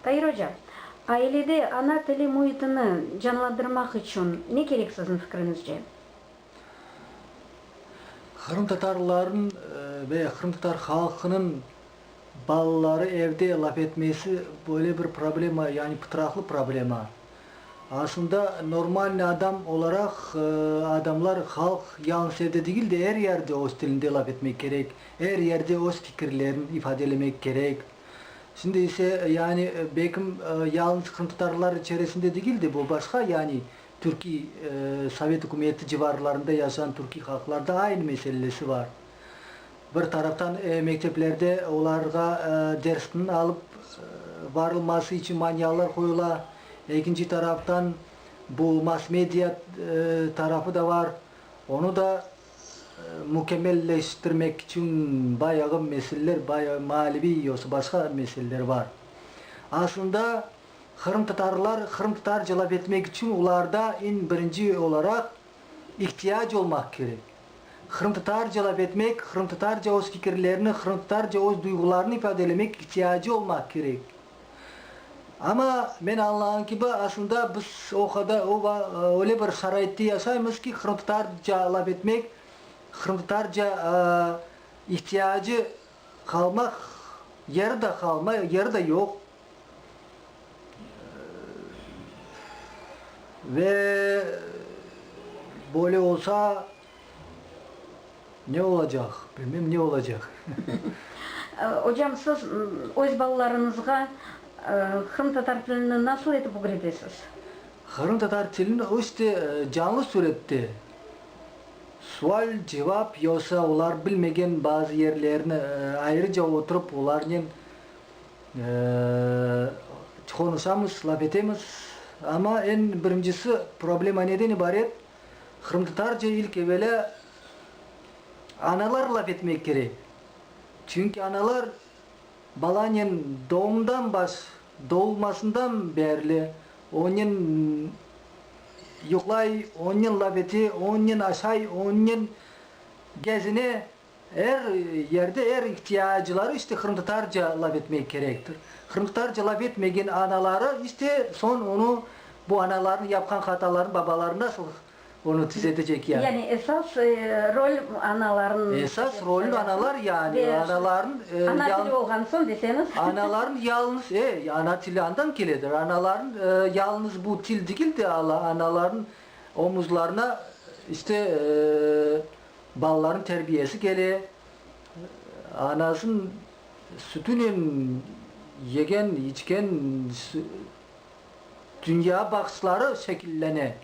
Tahir Hocam, ailede ana tili muhitini canlandırmak için ne gerek sizin fikrinizce? Kırım Tatarların ve Kırım Tatar halkının balaları evde laf etmesi böyle bir problema, yani pıtraklı problema. Aslında normal adam olarak adamlar halk yalnız evde değil de her yerde o stilinde laf etmek gerek. Her yerde o fikirlerini ifadelemek gerek. Şimdi ise yani belki yalnız Kırım Tatarlar içerisinde değil de bu başka, yani Türkiye Sovyet hükümeti civarlarında yaşayan Türkiye halklarda aynı meselesi var. Bir taraftan mekteplerde onlarga dersini alıp varılması için manyaklar koyula. İkinci taraftan bu mass medya tarafı da var. Onu da mükemmelleştirmek için bayağı meseleler, bayağı manevi yoksa başka meseleler var. Aslında Kırım Tatarlar, Kırım Tatarca laf etmek için onlarda en birinci olarak ihtiyaç olmak gerek. Kırım Tatarca laf etmek, Kırım Tatarca öz fikirlerini, Kırım Tatarca öz duygularını ifadelemek ihtiyacı olmak gerek. Ama ben anlayan gibi aslında biz o kadar öyle bir şaraitte yaşayımız ki Kırım Tatarca laf etmek, Kırım Tatarca ihtiyacı kalmak, yeri de kalma, yeri de yok. Ve böyle olsa ne olacak? Bilmem ne olacak. Hocam siz öz balalarınızga Kırım Tatar tilini nasıl etip öğretesiniz? Kırım Tatar tilini işte canlı surette sual cevap yoksa onlar bilmegen bazı yerlerini ayrıca oturup onların konuşamız, laf etemiz. Ama en birincisi problema neden ibaret? Kırım Tatarca ilk evvela analar laf etmek gerek. Çünkü analar balanın doğulmasından beri onun yuklay, onun laf eti, onun aşay, onun gezine her yerde her ihtiyacları işte Kırım Tatarca laf etmek gerektir. Kırım Tatarca laf etmegen anaları işte son onu bu anaların yapkan hataların babaları nasıl onu düzeltecek yani. Yani esas rol anaların. Esas rolü analar yani. Anaların ana tili olgan son deseniz. anaların yalnız ana tili andan gelidir. Anaların yalnız bu til değil de anaların omuzlarına işte balların terbiyesi gele. Anasının sütünün yegen, içken dünya bakışları şekillene.